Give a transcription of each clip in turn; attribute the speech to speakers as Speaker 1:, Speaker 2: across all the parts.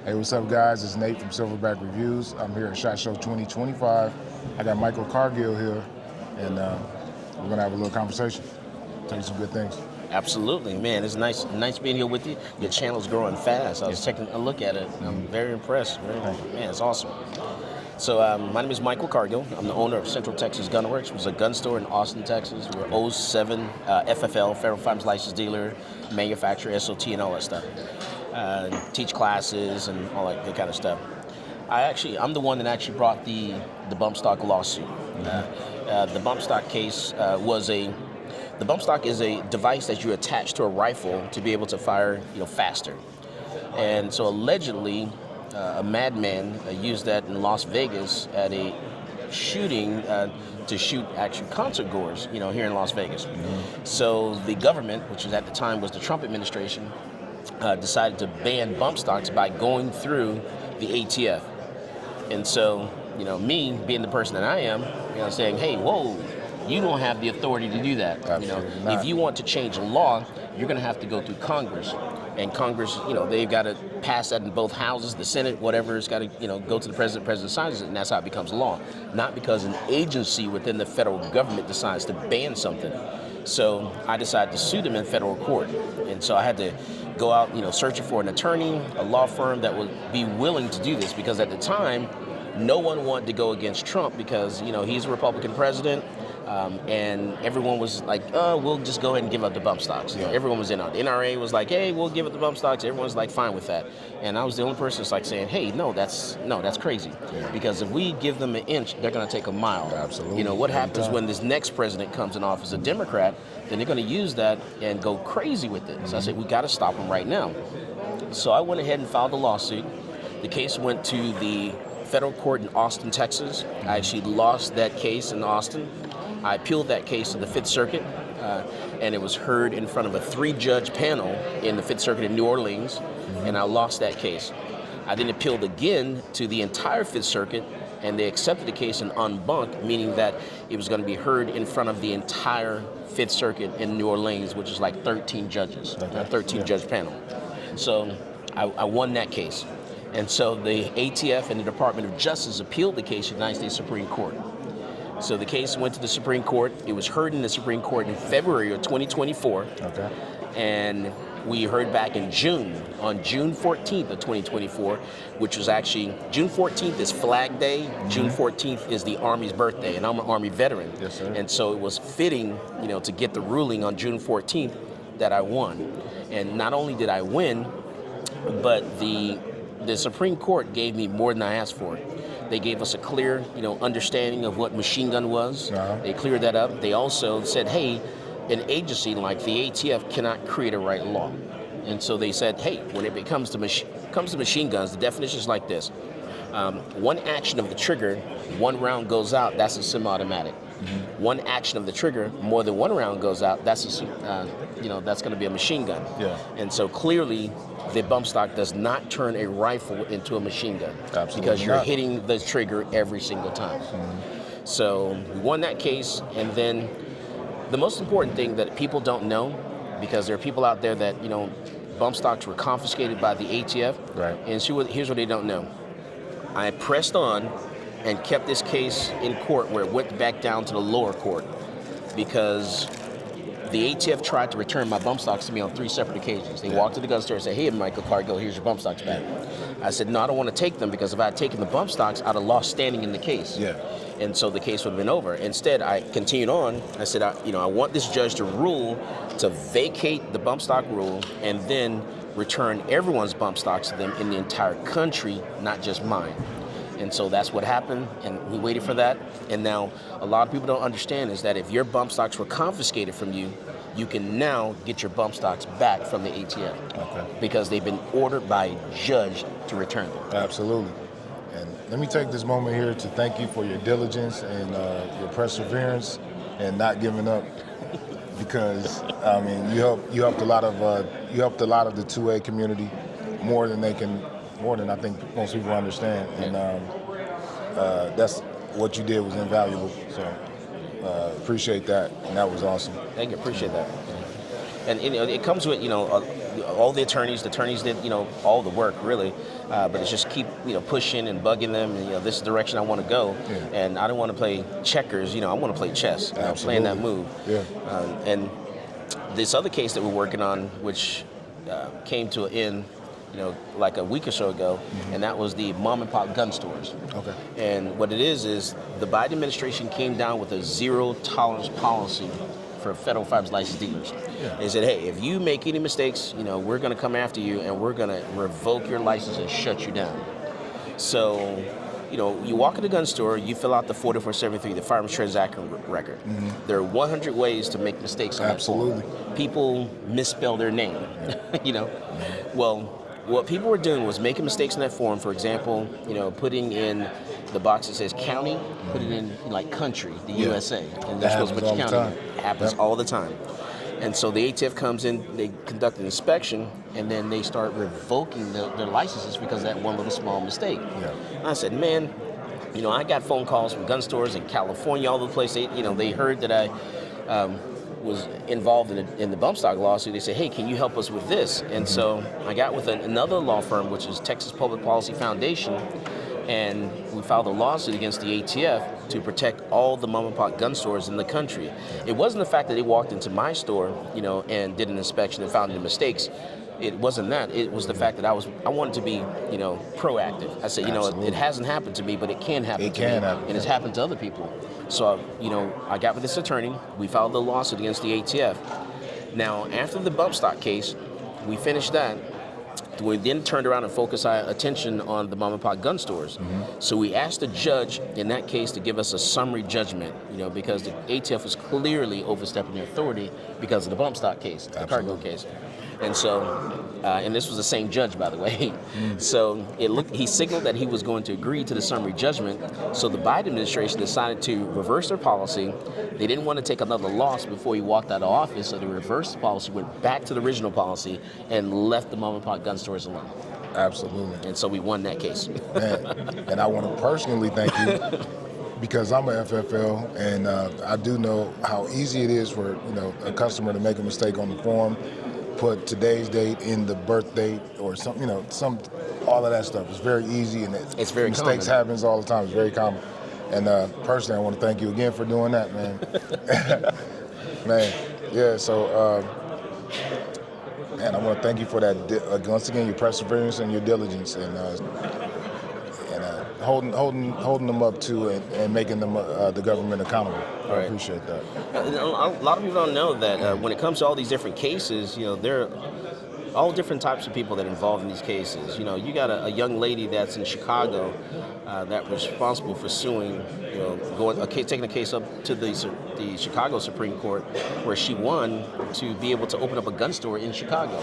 Speaker 1: Hey, what's up, guys? It's Nate from Silverback Reviews. I'm here at SHOT Show 2025. I got Michael Cargill here, and we're gonna have a little conversation. Tell you some good things.
Speaker 2: Absolutely, man. It's nice being here with you. Your channel's growing fast. I was taking a look at it. I'm very impressed. Man, it's awesome. So my name is Michael Cargill. I'm the owner of Central Texas Gun Works, which is a gun store in Austin, Texas. We're O7 FFL, Federal Firearms License Dealer, manufacturer, SOT, and all that stuff. Teach classes and all that good kind of stuff. I'm the one that actually brought the bump stock lawsuit. The bump stock case the bump stock is a device that you attach to a rifle to be able to fire, faster. And so allegedly, a madman used that in Las Vegas at a shooting to shoot actual concert goers, here in Las Vegas. So the government, which at the time was the Trump administration, decided to ban bump stocks by going through the ATF. And so, me being the person that I am, saying, hey, whoa, you don't have the authority to do that.
Speaker 1: Absolutely not.
Speaker 2: If you want to change a law, you're going to have to go through Congress. And Congress, they've got to pass that in both houses, the Senate, whatever. It's got to, go to the president signs it, and that's how it becomes law. Not because an agency within the federal government decides to ban something. So I decided to sue them in federal court. And so I had to go out, searching for an attorney, a law firm that would be willing to do this, because at the time, no one wanted to go against Trump because, he's a Republican president. And everyone was like, oh, we'll just go ahead and give up the bump stocks. Everyone was in on it. The NRA was like, hey, we'll give up the bump stocks. Everyone's like fine with that. And I was the only person that's like saying, hey, no, that's crazy. Because if we give them an inch, they're going to take a mile.
Speaker 1: Absolutely.
Speaker 2: What happens when this next president comes in office, a Democrat, then they're going to use that and go crazy with it. So I said, we got to stop them right now. So I went ahead and filed a lawsuit. The case went to the federal court in Austin, Texas. I actually lost that case in Austin. I appealed that case to the Fifth Circuit, and it was heard in front of a 3-judge panel in the Fifth Circuit in New Orleans, and I lost that case. I then appealed again to the entire Fifth Circuit, and they accepted the case in en banc, meaning that it was going to be heard in front of the entire Fifth Circuit in New Orleans, which is like 13 judges, a 13-judge panel. So I won that case. And so the ATF and the Department of Justice appealed the case to the United States Supreme Court. So the case went to the Supreme Court. It was heard in the Supreme Court in February of 2024.
Speaker 1: Okay.
Speaker 2: And we heard back in June, on June 14th of 2024, which was actually, June 14th is Flag Day. June 14th is the Army's birthday, and I'm an Army veteran.
Speaker 1: Yes, sir.
Speaker 2: And so it was fitting, to get the ruling on June 14th that I won. And not only did I win, but the Supreme Court gave me more than I asked for. They gave us a clear, understanding of what machine gun was. They cleared that up. They also said, hey, an agency like the ATF cannot create a right law. And so they said, hey, when it comes to machine guns, the definition is like this. One action of the trigger, one round goes out, that's a semi-automatic. One action of the trigger, more than one round goes out, that's that's going to be a machine gun. And so clearly, the bump stock does not turn a rifle into a machine gun.
Speaker 1: Absolutely
Speaker 2: because you're
Speaker 1: not.
Speaker 2: hitting the trigger every single time. So we won that case, and then the most important thing that people don't know, because there are people out there that, bump stocks were confiscated by the ATF.
Speaker 1: Right.
Speaker 2: And here's what they don't know. I pressed on and kept this case in court where it went back down to the lower court because the ATF tried to return my bump stocks to me on 3 separate occasions. They walked to the gun store and said, hey, Michael Cargill, here's your bump stocks back. I said, no, I don't want to take them because if I had taken the bump stocks, I'd have lost standing in the case. And so the case would have been over. Instead, I continued on. I said, I want this judge to rule to vacate the bump stock rule and then return everyone's bump stocks to them in the entire country, not just mine. And so that's what happened, and we waited for that. And now a lot of people don't understand is that if your bump stocks were confiscated from you, you can now get your bump stocks back from the ATF because they've been ordered by a judge to return them.
Speaker 1: Absolutely. And let me take this moment here to thank you for your diligence and your perseverance and not giving up. Because you helped a lot of the 2A community more than I think most people understand, and that's what you did was invaluable. So appreciate that, and that was awesome.
Speaker 2: Thank you, appreciate that. And it comes with all the attorneys did, all the work really, but it's just keep, pushing and bugging them, and, this is the direction I want to go, and I don't want to play checkers, I want to play chess, playing that move.
Speaker 1: Yeah.
Speaker 2: And this other case that we're working on, which came to an end, like a week or so ago, and that was the mom and pop gun stores.
Speaker 1: Okay.
Speaker 2: And what it is the Biden administration came down with a zero tolerance policy for federal firearms licensed dealers.
Speaker 1: Yeah.
Speaker 2: They said, hey, if you make any mistakes, we're going to come after you and we're going to revoke your license and shut you down. So, you walk in the gun store, you fill out the 4473, the firearms transaction record. There are 100 ways to make mistakes on that form. People misspell their name, Well, what people were doing was making mistakes in that form. For example, putting in the box that says county, put it in like country, the USA, and they're supposed to put county. It happens all the time. And so the ATF comes in, they conduct an inspection, and then they start revoking their licenses because of that one little small mistake.
Speaker 1: Yeah.
Speaker 2: And I said, man, I got phone calls from gun stores in California, all over the place. They heard that I was involved in the bump stock lawsuit. They said, hey, can you help us with this? And so I got with another law firm, which is Texas Public Policy Foundation, and we filed a lawsuit against the ATF to protect all the mom and pop gun stores in the country. It wasn't the fact that they walked into my store, and did an inspection and found any mistakes. It wasn't that. It was the fact that I wanted to be, proactive. I said, it hasn't happened to me, but it can happen to me, and it's happened to other people. So, I got with this attorney. We filed a lawsuit against the ATF. Now, after the bump stock case, we finished that. We then turned around and focused our attention on the mom and pop gun stores. So we asked the judge in that case to give us a summary judgment, because the ATF was clearly overstepping their authority because of the bump stock case, the Cargill case. And so, and this was the same judge, by the way. So he signaled that he was going to agree to the summary judgment. So the Biden administration decided to reverse their policy. They didn't want to take another loss before he walked out of office, so they reversed the policy, went back to the original policy, and left the mom and pop gun stores alone.
Speaker 1: Absolutely.
Speaker 2: And so we won that case.
Speaker 1: And I want to personally thank you, because I'm a FFL, and I do know how easy it is for a customer to make a mistake on the form, put today's date in the birth date or something, all of that stuff. It's very easy, and
Speaker 2: it's very
Speaker 1: mistakes
Speaker 2: common.
Speaker 1: happens all the time. It's very common. And personally, I want to thank you again for doing that, man. Man, yeah. So, man, I want to thank you for that. Once again, your perseverance and your diligence, and holding them up to and making them the government accountable. I appreciate that.
Speaker 2: A lot of people don't know that when it comes to all these different cases, there are all different types of people that are involved in these cases. You got a young lady that's in Chicago that was responsible for suing, taking a case up to the Chicago Supreme Court, where she won to be able to open up a gun store in Chicago.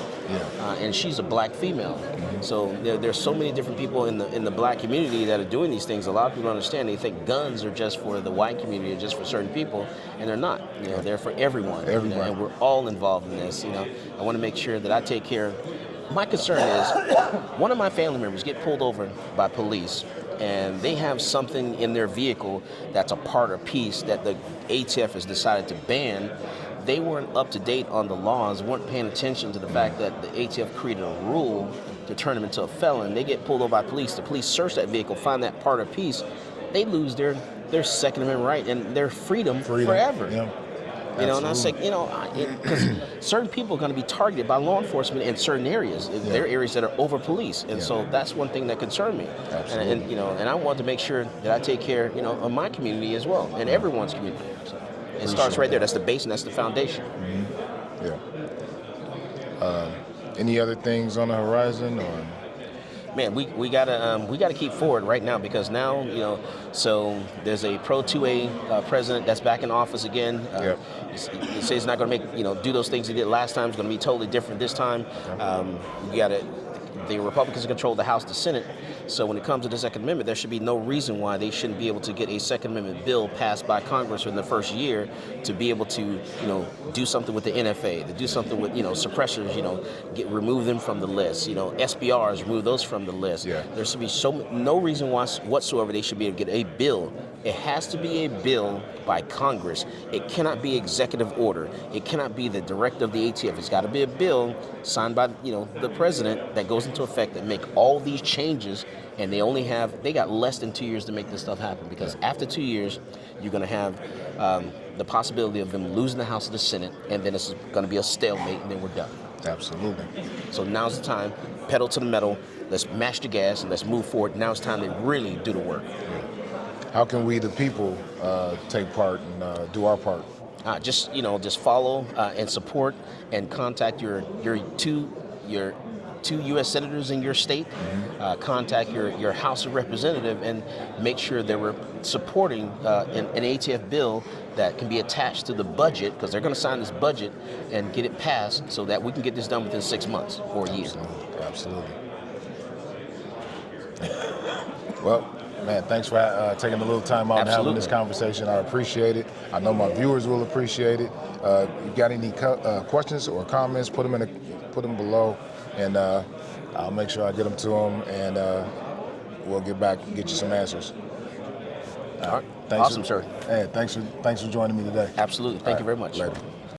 Speaker 2: And she's a black female. So there's so many different people in the black community that are doing these things. A lot of people don't understand. They think guns are just for the white community or just for certain people, and they're not. They're for everyone. And we're all involved in this. I want to make sure that I take care. My concern is one of my family members get pulled over by police, and they have something in their vehicle that's a part or piece that the ATF has decided to ban. They weren't up to date on the laws, weren't paying attention to the fact that the ATF created a rule to turn them into a felon. They get pulled over by police. The police search that vehicle, find that part or piece. They lose their Second Amendment right and their freedom forever.
Speaker 1: Yeah.
Speaker 2: And I say, because certain people are going to be targeted by law enforcement in certain areas. There are areas that are over-policed, and so that's one thing that concerned me. And I want to make sure that I take care, of my community as well, and everyone's community. So it starts right there. That's the base and that's the foundation.
Speaker 1: Yeah. Any other things on the horizon, or?
Speaker 2: Man, we gotta keep forward right now, because now so there's a pro 2A president that's back in office again. He says he's not going to make do those things he did last time. It's going to be totally different this time. We got The Republicans control the House, the Senate. So when it comes to the Second Amendment, there should be no reason why they shouldn't be able to get a Second Amendment bill passed by Congress in the first year to be able to, do something with the NFA, to do something with, suppressors, remove them from the list, SBRs, remove those from the list.
Speaker 1: Yeah.
Speaker 2: There should be no reason whatsoever they should be able to get a bill. It has to be a bill by Congress. It cannot be executive order. It cannot be the directive of the ATF. It's got to be a bill signed by, the president that goes into effect that make all these changes. And they got less than 2 years to make this stuff happen, because after 2 years, you're going to have the possibility of them losing the House and the Senate, and then it's going to be a stalemate, and then we're done.
Speaker 1: Absolutely.
Speaker 2: So now's the time, pedal to the metal, let's mash the gas, and let's move forward. Now it's time to really do the work.
Speaker 1: How can we, the people, take part and do our part?
Speaker 2: Just follow and support, and contact your two U.S. senators in your state. Contact your House of Representative and make sure that we're supporting an ATF bill that can be attached to the budget, because they're going to sign this budget and get it passed so that we can get this done within 6 months or a year.
Speaker 1: Absolutely. Well, man, thanks for taking a little time out and having this conversation. I appreciate it. I know my viewers will appreciate it. You got any questions or comments? Put them below, and I'll make sure I get them to them, and we'll get back and get you some answers.
Speaker 2: All right.
Speaker 1: Thanks
Speaker 2: Awesome, sir.
Speaker 1: Hey, thanks for joining me today.
Speaker 2: Absolutely. Thank you very much.
Speaker 1: Later.